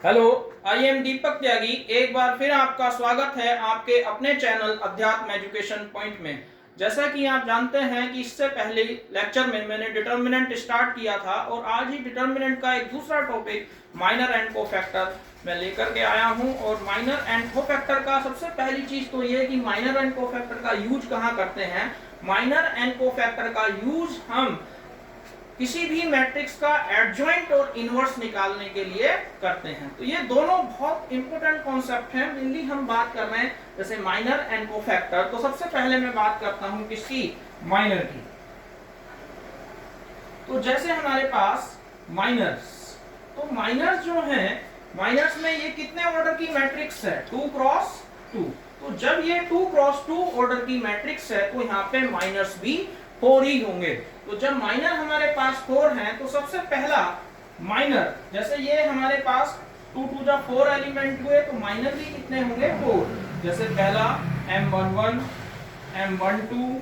Hello, I am दीपक त्यागी। एक बार फिर आपका स्वागत है आपके अपने चैनल अध्यात्म एजुकेशन पॉइंट में। जैसा कि आप जानते हैं कि इससे पहले लेक्चर में मैंने डिटर्मिनेंट स्टार्ट किया था और आज ही डिटर्मिनेंट का एक दूसरा टॉपिक माइनर एंड कोफैक्टर मैं लेकर के आया हूं। और माइनर एंड कोफैक्टर का सबसे पहली चीज तो ये कि माइनर एंड कोफैक्टर का यूज कहाँ करते हैं। माइनर एंड कोफैक्टर का यूज हम किसी भी मैट्रिक्स का एडजॉइंट और इनवर्स निकालने के लिए करते हैं। तो ये दोनों बहुत इंपॉर्टेंट कॉन्सेप्ट हैं। मेनली हम बात कर रहे हैं जैसे माइनर एंड कोफैक्टर। तो सबसे पहले मैं बात करता हूं किसकी, माइनर की। तो जैसे हमारे पास माइनर्स, तो माइनर्स जो हैं, माइनर्स में ये कितने ऑर्डर की मैट्रिक्स है, 2 क्रॉस 2। तो जब ये 2 क्रॉस 2 ऑर्डर की मैट्रिक्स है तो यहाँ पे माइनर्स भी 4 ही होंगे। तो जब माइनर हमारे पास 4 हैं तो सबसे पहला माइनर, जैसे ये हमारे पास 2 2 जा 4 एलिमेंट हुए तो माइनर भी कितने होंगे, 4। जैसे पहला M11, M12,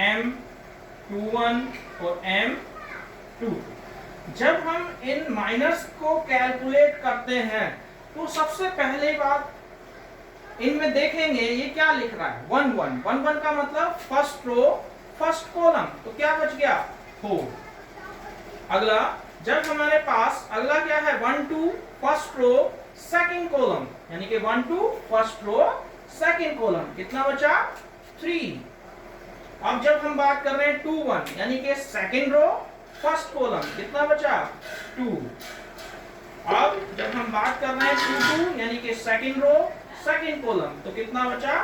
M21 और M22। जब हम इन माइनर्स को कैलकुलेट करते हैं तो सबसे पहले बात इनमें देखेंगे ये क्या लिख रहा है, 1 1 1 1 का मतलब फर्स्ट रो फर्स्ट कॉलम। तो क्या बच गया, 4। अगला जब हमारे पास अगला क्या है, 1 2 फर्स्ट रो सेकंड कॉलम, यानी कि 1 2 फर्स्ट रो सेकंड कॉलम, कितना बचा, 3। अब जब हम बात कर रहे हैं 2 1 यानी कि सेकंड रो फर्स्ट कॉलम, कितना बचा, 2। अब जब हम बात कर रहे हैं 2 2 यानी कि सेकंड रो सेकंड कॉलम, तो कितना बचा,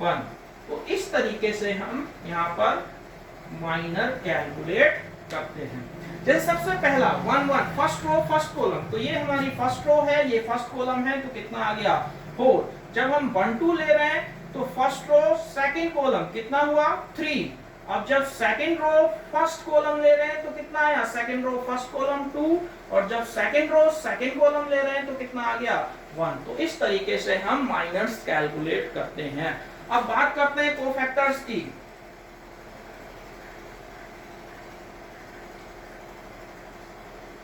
1। तो इस तरीके से हम यहाँ पर माइनर कैलकुलेट करते हैं। जैसे सबसे पहला 1 1 फर्स्ट रो फर्स्ट कॉलम, तो ये हमारी फर्स्ट रो है, ये फर्स्ट कॉलम है, तो कितना आ गया, 4। जब हम 1 2 ले रहे हैं तो फर्स्ट रो सेकंड कॉलम कितना हुआ, 3। अब जब सेकंड रो फर्स्ट कॉलम ले रहे हैं तो कितना आया, सेकंड रो फर्स्ट कॉलम 2। और जब सेकंड रो सेकंड कॉलम ले रहे हैं तो कितना आ गया, 1। तो इस तरीके से हम माइनर्स कैलकुलेट करते हैं। अब बात करते हैं कोफैक्टर्स की।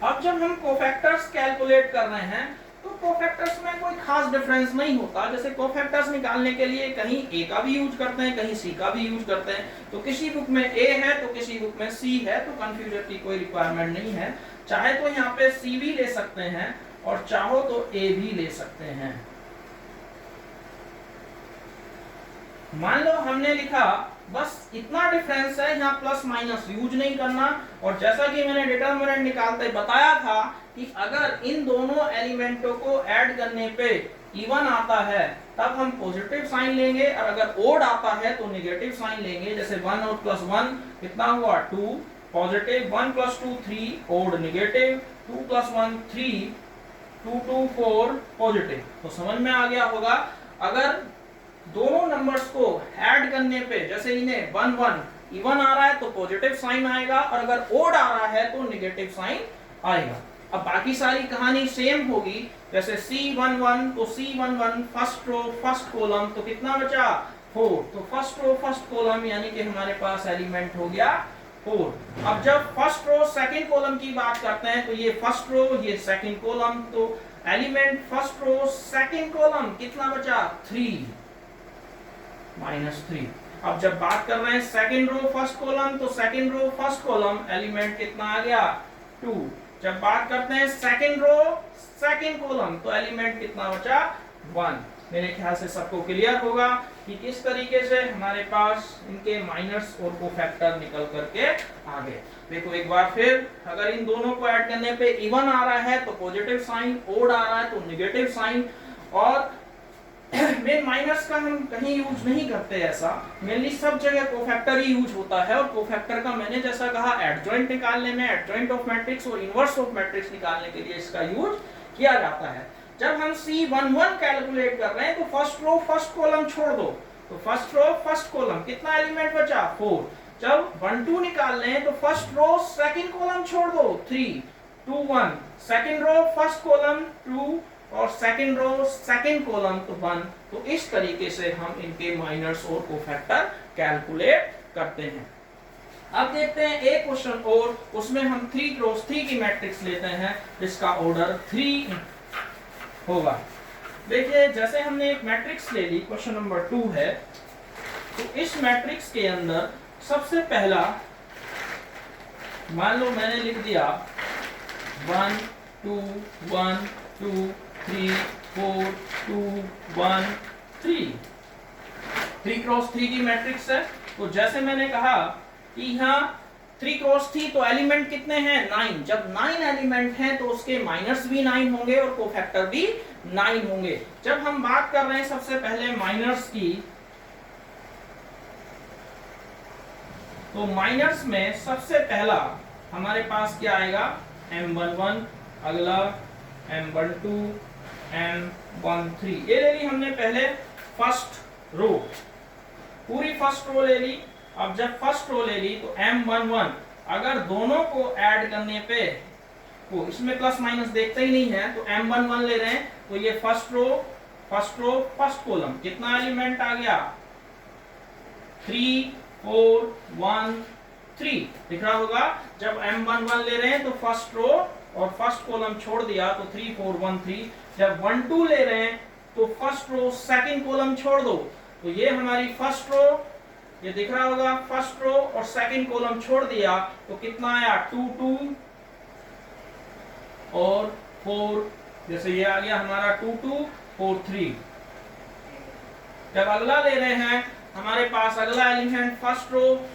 अब जब हम कोफैक्टर्स कैलकुलेट कर रहे हैं तो कोफैक्टर्स में कोई खास डिफरेंस नहीं होता। जैसे कोफैक्टर्स निकालने के लिए कहीं ए का भी यूज करते हैं, कहीं सी का भी यूज करते हैं। तो किसी बुक में ए है तो किसी बुक में सी है, तो कंफ्यूजन की कोई रिक्वायरमेंट नहीं है। चाहे तो यहाँ पे सी भी ले सकते हैं और चाहो तो ए भी ले सकते हैं। मान लो हमने लिखा, बस इतना डिफरेंस है, यहाँ प्लस माइनस यूज नहीं करना। और जैसा कि मैंने डिटर्मिनेंट निकालते बताया था कि अगर इन दोनों एलिमेंटों को ऐड करने पे इवन आता है तब हम पॉजिटिव साइन लेंगे, और अगर ओड आता है तो नेगेटिव साइन लेंगे। जैसे 1 और प्लस 1 कितना हुआ, 2 positive, 1 plus 2 3 odd negative, 2 plus 1 3, 2 2 4 positive. तो समझ में आ गया होगा। अगर दोनों नंबर्स को ऐड करने पे, जैसे इन्हें 1 1 इवन आ रहा है तो पॉजिटिव साइन आएगा, और अगर ओड आ रहा है तो नेगेटिव साइन आएगा। अब बाकी सारी कहानी सेम होगी। जैसे C1 1 तो C1 1 first row first column, तो कितना बचा, 4। तो फर्स्ट रो फर्स्ट कॉलम यानी कि हमारे पास एलिमेंट हो गया 4। अब जब फर्स्ट रो सेकंड कॉलम की बात करते हैं तो ये फर्स्ट रो ये सेकंड कॉलम, तो element first row second column कितना बचा, 3 -3। अब जब बात कर रहे हैं सेकंड रो फर्स्ट कॉलम, तो second row first column element कितना आ गया, 2। जब बात करते हैं सेकंड रो सेकंड कॉलम, तो एलिमेंट कितना बचा, 1। मेरे ख्याल से सबको क्लियर होगा कि किस तरीके से हमारे पास इनके माइनर्स और कोफैक्टर निकल करके आ गए। देखो एक बार फिर, अगर इन दोनों को ऐड करने पे इवन आ रहा है तो पॉजिटिव साइन, ओड आ रहा है तो नेगेटिव साइन। और मेन माइनस का हम कहीं यूज नहीं करते ऐसा, मेनली सब जगह कोफैक्टर ही यूज होता है। और कोफैक्टर का मैंने जैसा कहा एडजॉइंट निकालने में, एडजॉइंट ऑफ मैट्रिक्स और इनवर्स ऑफ मैट्रिक्स निकालने के लिए इसका यूज किया जाता है। जब हम C1 1 कैलकुलेट कर रहे हैं तो फर्स्ट रो फर्स्ट कॉलम छोड़ दो, तो फर्स्ट रो फर्स्ट कॉलम कितना एलिमेंट बचा, 4। जब 1 2 निकाल रहे हैं तो फर्स्ट रो सेकंड कॉलम छोड़ दो, 3 2 1, सेकंड रो फर्स्ट कॉलम 2 और सेकंड रो सेकंड कॉलम तो 1। तो इस तरीके से हम इनके माइनर्स और कोफैक्टर कैलकुलेट करते हैं। अब देखते हैं एक क्वेश्चन और, उसमें हम 3 क्रॉस 3 की मैट्रिक्स लेते हैं जिसका ऑर्डर 3 होगा। देखिए जैसे हमने एक मैट्रिक्स ले ली, क्वेश्चन नंबर 2 है, तो इस मैट्रिक्स के अंदर सबसे पहला मान लो मैंने लिख दिया 1 2 1 2 3 4 2 1 3, 3 क्रॉस 3 की मैट्रिक्स है। तो जैसे मैंने कहा कि यहाँ 3 क्रॉस 3 तो एलिमेंट कितने हैं 9। जब 9 एलिमेंट हैं तो उसके माइनस भी 9 होंगे और कोफैक्टर भी 9 होंगे। जब हम बात कर रहे हैं सबसे पहले माइनर्स की, तो माइनर्स में सबसे पहला हमारे पास क्या आएगा M11, अगला M12, M13। ये ले ली हमने पहले फर्स्ट रो, पूरी फर्स्ट रो ले ली। अब जब फर्स्ट रो ले ली तो M11 अगर दोनों को ऐड करने पे, तो इसमें प्लस माइनस देखते ही नहीं है, तो M11 ले रहे हैं तो ये फर्स्ट रो फर्स्ट कॉलम कितना एलिमेंट आ गया 3 4 1 3 दिख रहा होगा। जब M11 ले रहे हैं तो फर्स्ट रो और फर्स्ट कॉलम छोड़ दिया तो 3 4 1 3। जब 1 2 ले रहे हैं तो फर्स्ट रो सेकंड कॉलम छोड़ दो, तो ये हमारी फर्स्ट रो, ये दिख रहा होगा फर्स्ट रो और सेकंड कॉलम छोड़ दिया तो कितना आया 2 2 और 4, जैसे ये आ गया हमारा 2 2 4 3। जब अगला ले रहे हैं हमारे पास अगला एलिमेंट फर्स्ट रो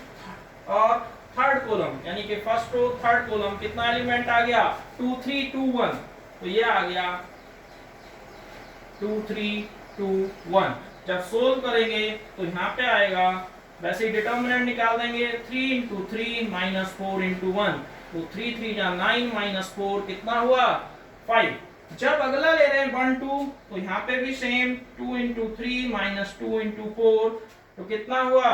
और थर्ड कॉलम, यानी कि फर्स्ट रो थर्ड कॉलम कितना एलिमेंट आ गया 2 3 2 1, तो ये आ गया 2 3 2 1। जब सोल्व करेंगे तो यहाँ पे आएगा, वैसे ही डिटर्मिनेंट निकाल देंगे 3 into 3 minus 4 into 1, तो 3 3 जा 9 minus 4 कितना हुआ 5। जब अगला ले रहे हैं 1 2 तो यहाँ पे भी सेम 2 into 3 minus 2 into 4, तो कितना हुआ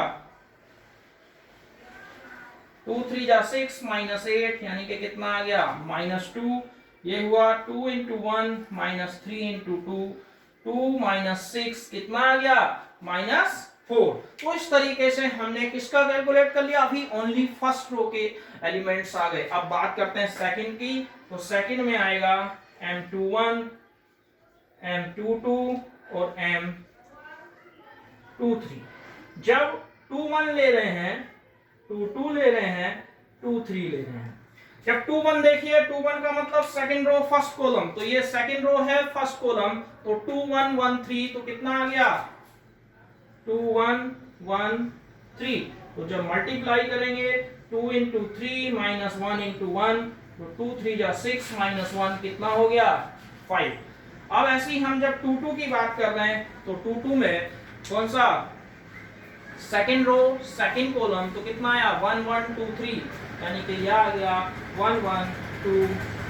2 3 जा 6 minus 8, यानी कि कितना आ गया -2। ये हुआ 2 into 1 minus 3 into 2, 2 minus 6 कितना आ गया -4। तो इस तरीके से हमने किसका कैलकुलेट कर लिया, अभी ओनली फर्स्ट रो के एलिमेंट्स आ गए। अब बात करते हैं सेकंड की, तो सेकंड में आएगा M21 M22 और M23। जब 2 1 ले रहे हैं 2 2 ले रहे हैं 2 3 ले रहे हैं। जब 2 1 देखिए 2 1 का मतलब सेकंड रो फर्स्ट कॉलम, तो ये सेकंड रो है फर्स्ट कॉलम, तो 2 1 1 3, तो कितना आ गया 2 1 1 3। तो जब मल्टीप्लाई करेंगे 2 into 3 minus 1 into 1, तो 2 3 जा 6 minus 1 कितना हो गया 5। अब ऐसे ही हम जब 2 2 की बात कर रहे हैं तो 2 2 में कौन सा सेकंड रो सेकंड कॉलम, तो कितना आया 1 1 2 3, यानी कि यह आ गया 1 1 2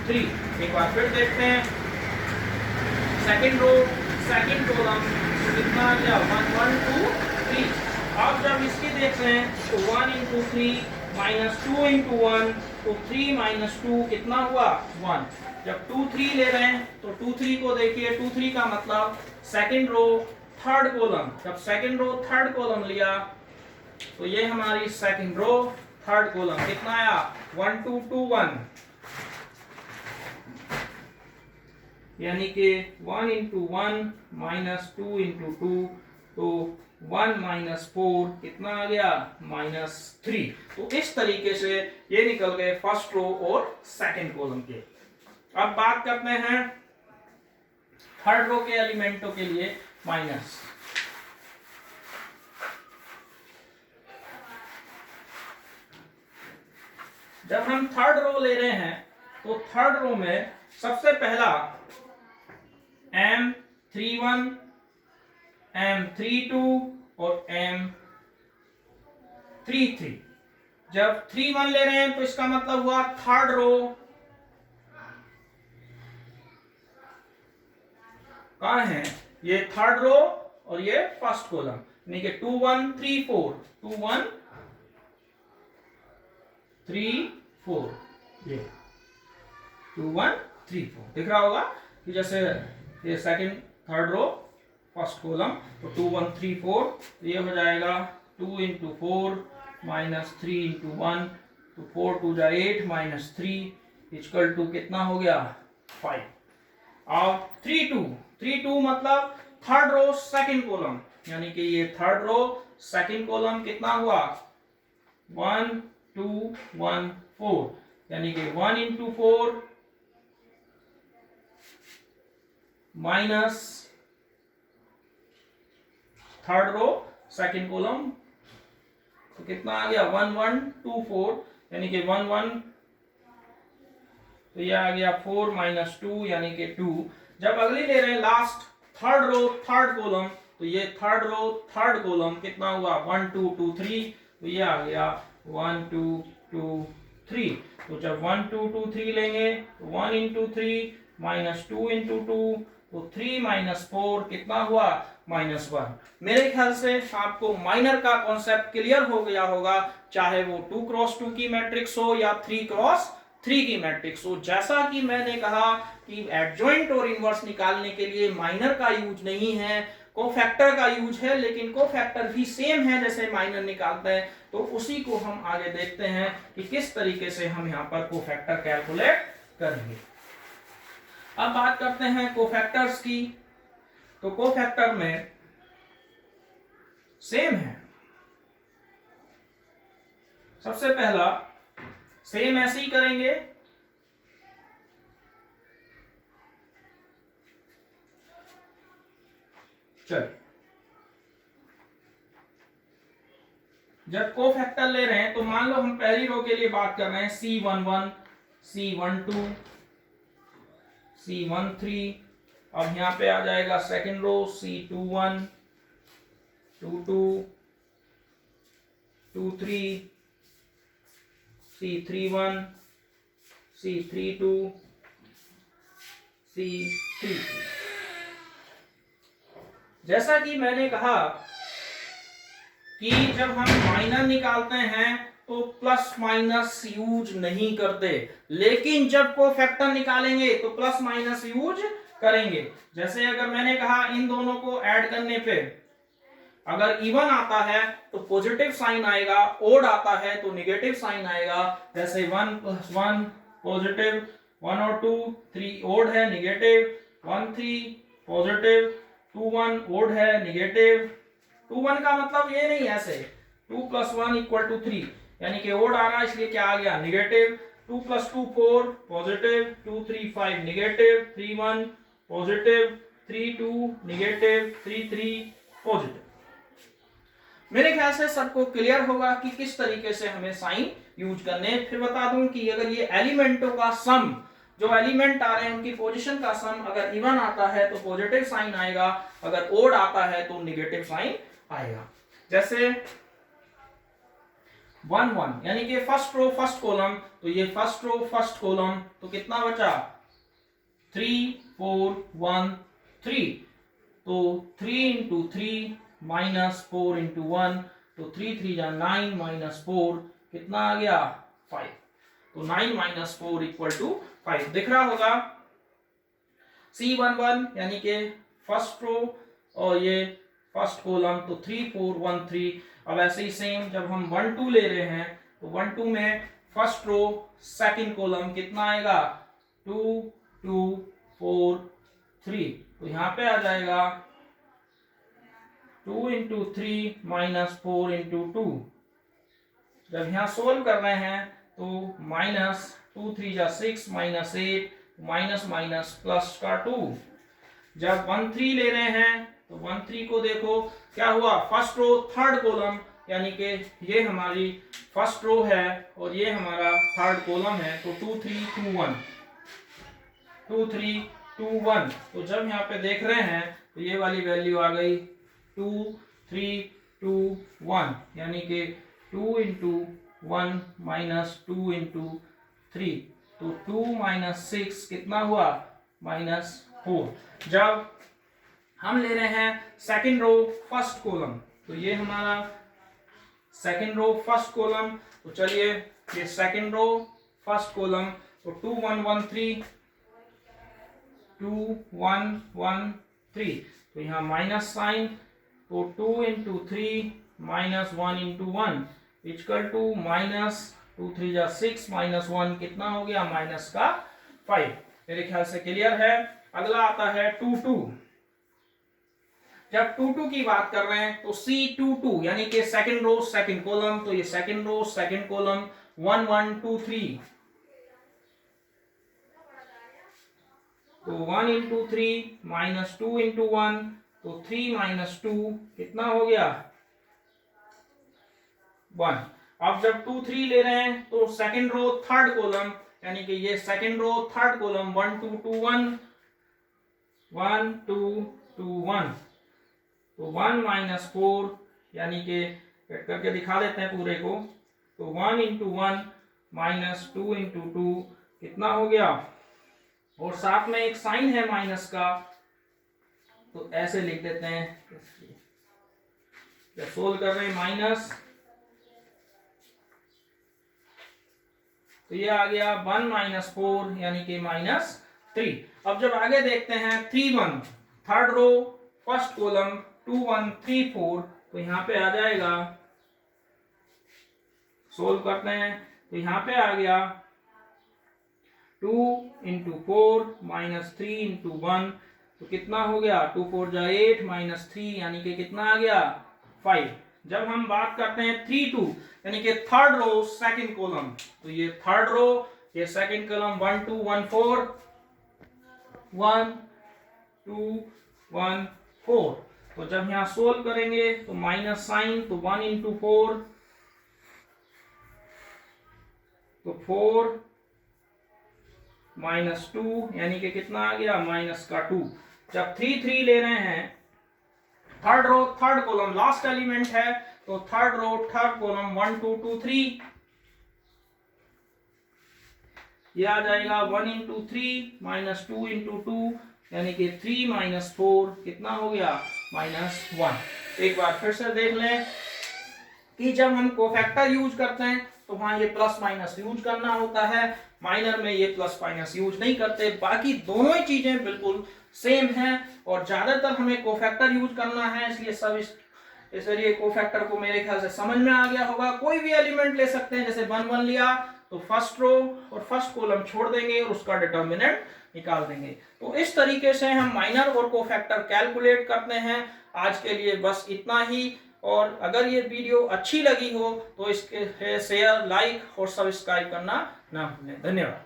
3। एक बार फिर देखते हैं सेकंड रो सेकंड कॉलम, तो कितना आ गया 1 1 2 3। अब जब इसकी देख रहे हैं तो 1 into 3 minus 2 into 1, तो 3 minus 2 कितना हुआ 1। जब 2 3 ले रहे हैं तो 2 3 को देखिए, 2 3 का मतलब सेकंड रो थर्ड कॉलम। जब सेकंड रो थर्ड कॉलम लिया तो ये हमारी सेकंड रो थर्ड कॉलम कितना आया 1 2 2 1, यानी कि 1 into 1 minus 2 into 2, तो 1 minus 4 कितना आ गया -3। तो इस तरीके से ये निकल गए फर्स्ट रो और सेकंड कॉलम के। अब बात करते हैं थर्ड रो के एलिमेंटों के लिए माइनस। जब हम थर्ड रो ले रहे हैं तो थर्ड रो में सबसे पहला M31 M32 और M33। जब 3 1 ले रहे हैं तो इसका मतलब हुआ थर्ड रो कहां है, ये थर्ड रो और ये फर्स्ट कॉलम, यानी कि 2 1 3 4 2 1 3 4, ये 2 1 3 4 दिख रहा होगा कि जैसे ये second third row first column, तो 2 1 3 4, तो ये हो जाएगा 2 into 4 minus 3 into 1, तो 4 2 जा 8 minus 3 इक्वल टू कितना हो गया 5। और 3 2 मतलब थर्ड रो सेकंड कॉलम, यानी कि ये थर्ड रो सेकंड कॉलम कितना हुआ 1 2 1 4, यानी कि 1 into 4 minus third row second column, तो कितना आ गया 1 1 2 4, यानी कि 1 1, तो ये आ गया 4 माइनस 2 यानी कि 2। जब अगली ले रहे हैं last third row third column, तो ये थर्ड रो थर्ड कॉलम कितना हुआ 1 2 2 3, तो ये आ गया 1 2 2 3। तो जब 1 2 2 3 लेंगे तो 1 into 3 माइनस 2 into 2, तो 3 माइनस 4 कितना हुआ -1। मेरे ख्याल से आपको माइनर का कॉन्सेप्ट क्लियर हो गया होगा, चाहे वो 2 क्रॉस 2 की मैट्रिक्स हो या 3 क्रॉस 3 की मैट्रिक्स हो। जैसा कि मैंने कहा कि एडजॉइंट और इनवर्स निकालने के लिए माइनर का यूज नहीं है, कोफैक्टर का यूज है, लेकिन कोफैक्टर भी सेम है जैसे माइनर निकालते हैं। तो उसी को हम आगे देखते हैं कि किस तरीके से हम यहाँ पर कोफैक्टर कैलकुलेट करेंगे। अब बात करते हैं कोफैक्टर्स की। तो कोफैक्टर में सेम है, सबसे पहला सेम ऐसे ही करेंगे, चल जब कोफैक्टर ले रहे हैं तो मान लो हम पहली रो के लिए बात कर रहे हैं C11 C12 C13, अब यहां पे आ जाएगा second row C21 22 23 C31 C32 C33। जैसा कि मैंने कहा कि जब हम माइनर निकालते हैं तो प्लस माइनस यूज नहीं करते, लेकिन जब कोफैक्टर निकालेंगे तो प्लस माइनस यूज करेंगे। जैसे अगर मैंने कहा इन दोनों को ऐड करने पे अगर इवन आता है तो पॉजिटिव साइन आएगा, ओड आता है तो नेगेटिव साइन आएगा। जैसे 1 + 1 पॉजिटिव, 1 और 2 3 ओड है नेगेटिव, 1 3 पॉजिटिव, 2 1 ओड है नेगेटिव। 2 1 का मतलब ये नहीं ऐसे 2 + 1 = 3, यानी कि ओड आ रहा है इसलिए क्या आ गया negative. 2 + 2 4 positive, 2 3 5 negative, 3 1 positive, 3 2 negative, 3 3 positive. मेरे ख्याल से सबको क्लियर होगा कि किस तरीके से हमें साइन यूज करने। फिर बता दूं कि अगर ये एलिमेंटों का सम, जो एलिमेंट आ रहे हैं उनकी पोजीशन का सम अगर इवन आता है तो पॉजिटिव साइन आएगा, अगर ओड आता है तो नेगेटिव साइन आएगा। जैसे 1 1 यानी कि फर्स्ट रो फर्स्ट कॉलम, तो ये फर्स्ट रो फर्स्ट कॉलम, तो कितना बचा 3 4 1 3, तो 3 into 3 माइनस 4 into 1, तो 3 3 जा 9 माइनस 4 कितना आ गया 5, तो 9 माइनस 4 = 5 दिख रहा होगा। C11 यानी कि फर्स्ट रो और ये फर्स्ट कॉलम, तो 3 4 1 3। अब ऐसे ही सेम जब हम 1 2 ले रहे हैं तो 1 2 में फर्स्ट रो सेकंड कॉलम कितना आएगा 2 2 4 3, तो यहां पे आ जाएगा 2 into 3 माइनस 4 into 2। जब यहां सोल्व कर रहे हैं तो माइनस 2 3 जा 6 माइनस 8, माइनस माइनस प्लस का 2। जब 1 3 ले रहे हैं तो 1 3 को देखो क्या हुआ, फर्स्ट रो थर्ड कॉलम, यानी कि ये हमारी फर्स्ट रो है और ये हमारा थर्ड कॉलम है, तो 2 3 2 1 2 3 2 1। तो जब यहाँ पे देख रहे हैं तो ये वाली वैल्यू आ गई 2 3 2 1, यानी कि 2 into 1 माइनस 2 into 3, तो 2 माइनस 6 कितना हुआ -4। जब हम ले रहे हैं सेकंड रो फर्स्ट कॉलम, तो ये हमारा सेकंड रो फर्स्ट कॉलम, तो चलिए ये सेकंड रो फर्स्ट कॉलम, तो 2 1 1 3 2 1 1 3, तो यहाँ माइनस साइन, तो 2 into 3 माइनस 1 into 1 = माइनस 2 3 जा 6 माइनस 1 कितना हो गया -5। मेरे ख्याल से क्लियर है। अगला आता है 2 2। जब 2 2 की बात कर रहे हैं तो C2 2 यानी कि सेकंड रो सेकंड कॉलम, तो ये सेकंड रो सेकंड कॉलम 1 1 2 3, तो 1 इंटू 3 माइनस 2 इंटू 1, तो 3 माइनस 2 कितना हो गया 1। अब जब 2 3 ले रहे हैं तो सेकंड रो थर्ड कॉलम यानी कि ये सेकंड रो थर्ड कॉलम 1 2 2 1 1 2 2 1, तो 1 माइनस 4 यानी कि कट करके दिखा देते हैं पूरे को, तो 1 इंटू 1 माइनस 2 इंटू 2 कितना हो गया, और साथ में एक साइन है माइनस का, तो ऐसे लिख देते हैं। जब सोल्व कर रहे हैं माइनस, तो ये आ गया 1 माइनस 4 यानी कि माइनस 3। अब जब आगे देखते हैं 3 1 थर्ड रो फर्स्ट कॉलम 2 1 3 4, तो यहां पे आ जाएगा, सोल्व करते हैं तो यहां पे आ गया 2 इंटू 4 माइनस 3 इंटू 1, तो कितना हो गया 2 4 जा 8 माइनस 3 यानी कि कितना आ गया 5। जब हम बात करते हैं 3 2 यानी कि थर्ड रो सेकंड कॉलम, तो ये थर्ड रो ये सेकंड कॉलम 1 2 1 4 1 2 1 4, तो जब यहां सोल्व करेंगे तो माइनस साइन, तो 1 इंटू 4, तो 4 माइनस 2 यानी कि कितना आ गया माइनस का 2। जब 3 3 ले रहे हैं third row third column last element है, तो थर्ड रो थर्ड कॉलम 1 2 2 3, ये आ जाएगा 1 इंटू 3 माइनस 2 इंटू 2 यानी कि 3 माइनस 4 कितना हो गया माइनस 1। एक बार फिर से देख लें कि जब हम कोफैक्टर यूज करते हैं तो वहां ये प्लस माइनस यूज करना होता है, माइनर में ये प्लस माइनस यूज नहीं करते। बाकी दोनों ही चीजें बिल्कुल सेम हैं और ज्यादातर हमें कोफैक्टर यूज करना है, इसलिए सब इसलिए कोफैक्टर को मेरे ख्याल से समझ में आ गया होगा। कोई भी एलिमेंट ले सकते हैं, जैसे 1 1 लिया तो फर्स्ट रो और फर्स्ट कॉलम छोड़ देंगे और उसका डिटर्मिनेंट निकाल देंगे। तो इस तरीके से हम माइनर और कोफैक्टर कैलकुलेट करते हैं। आज के लिए बस इतना ही, और अगर ये वीडियो अच्छी लगी हो तो इसके शेयर लाइक और सब्सक्राइब करना ना भूलें। धन्यवाद।